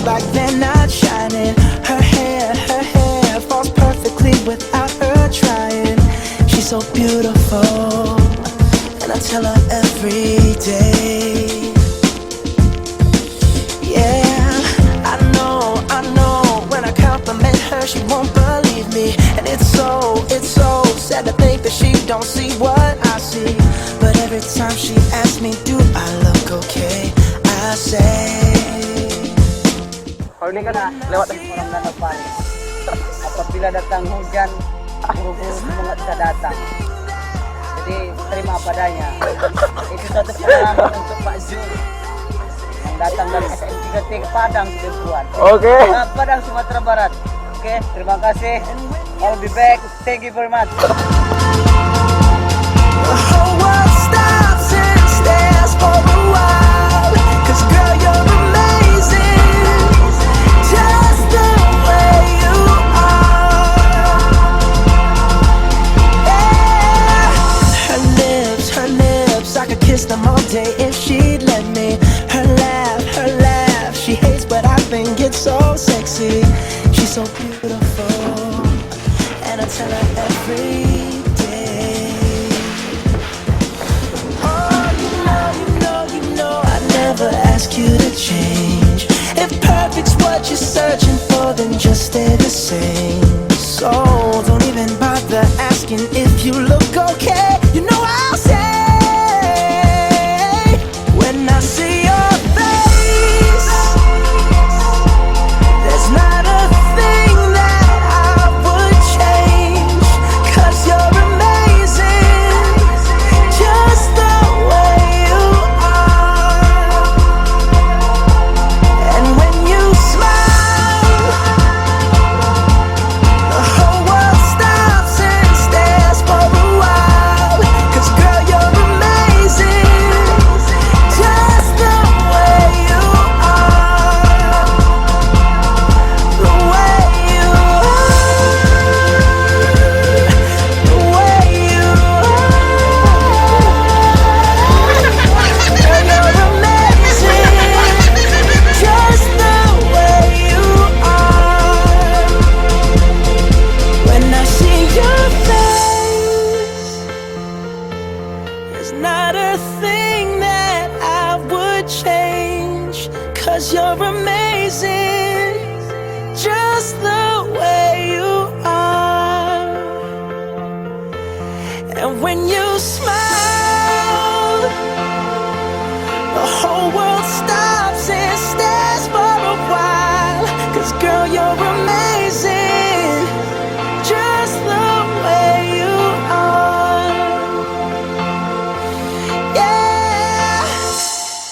like they're not shining. Her hair falls perfectly without her trying. She's so beautiful, and I tell her every day. Yeah, I know, when I compliment her, she won't believe me. And it's so sad to think that she don't see what I see. But every time she asks me, do I look okay, I say, Huli ka na, lewat orang Nanopani. Apabila datang hujan, buru-buru semangat bisa datang. Jadi terima padanya. Itu suatu pengalaman untuk Pak Zul yang datang dari SMK ke Padang tuan. Oke. Padang Sumatera Barat. Oke, terima kasih. I'll be back. Thank you very much. the whole world stops and stares for a while. 'Cause girl, you're amazing, just the way you are. Yeah. Her lips, I could kiss them all day if she'd let me. Her laugh, she hates but I think it's so sexy. She's so beautiful, and I tell her every day. Oh, you know, I never ask you to change. If perfect's what you're searching for, then just stay the same. So don't even bother asking if you look okay. You know I'll say, when I see your face, there's not a thing that I would change. 'Cause you're amazing, just the way you are. And when you smile, the whole world stops and stares for a while. 'Cause girl, you're amazing, just the way you are. The way you are, the way you are. Girl, you're amazing, just the way you are. When I see your face, there's not a thing that I would change. 'Cause you're amazing, just the way you are. And when you smile,